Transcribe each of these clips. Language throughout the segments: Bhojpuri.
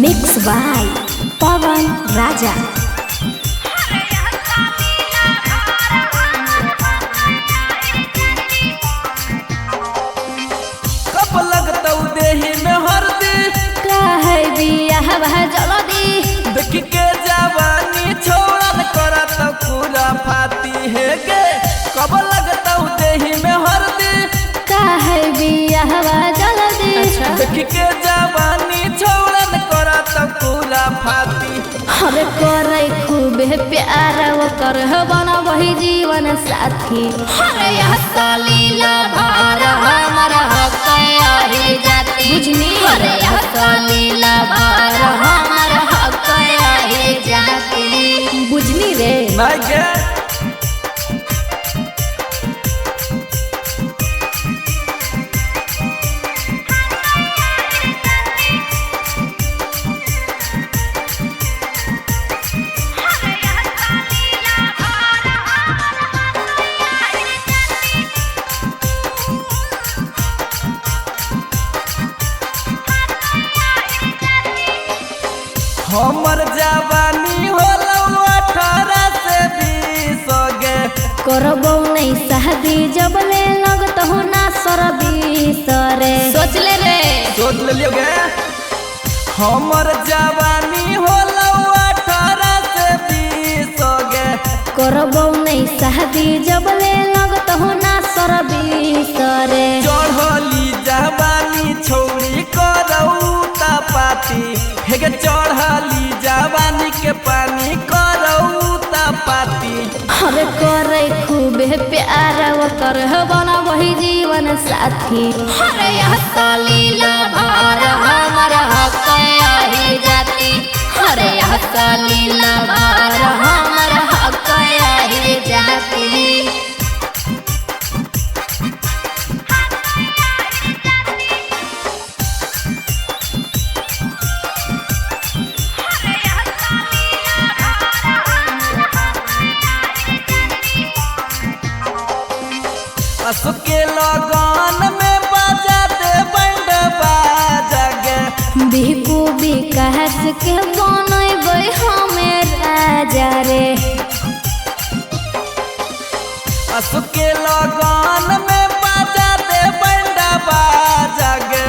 मिक्स बाय पवन राजा। कब लगतौ देही में हरदी काहे बियाह जल्दी देख के जवानी छोड़न करत पूरा फाती है गे। कब लगतौ देही में हरदी काहे बियाह जल्दी देख के जवानी छोड़न करत पूरा फाती। हरे करे खूबे प्यार वो कर बना वही जीवन साथी। हरे लीला भार हमारा कया ही जाती बुझनी। हरे लीला भार हमारा कया ही जाती बुझनी रे नहीं गे हमर जवानी होलो 18 से 20 गे। करबो नहीं शादी जब ले लगत हो ना रे सोच ले रे सोच ले लियो गे। हमर जवानी होलो 18 से 20 गे। करबो नहीं शादी जब ले लगत हो ना रे चढ़ली जवानी छौड़ी करऊ ता पाती हे गे। चढ़ली जवानी के पानी करऊ ता पाती। हरे करे खूबे प्यार वो कर बना वही जीवन साथी। हरे लीला भार हमारा कया ही जाती। हरे लीला भार हमारा कया ही जाती। असुके लगन में बाजा दे बैंड बाजा गे। बिहकू विकास के बनैबै हमें राजा रे। असुके लगन में बाजा दे बैंड बाजा गे।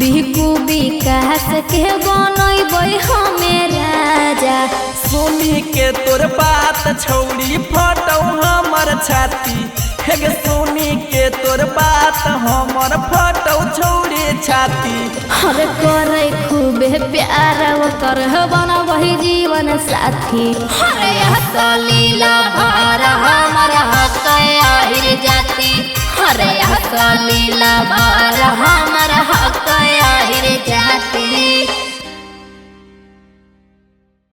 बिहकू विकास के बनैबै हमें राजा। सुनी के तोर बात छौड़ी फटौ हमर छाती हे गे। सुनी के तोर बात हमर फटौ छौड़ी छाती। हर करे खूबे प्यार वो कर बना वही जीवन साथी। हरे लीला भार हमारा कया ही जाती। हरे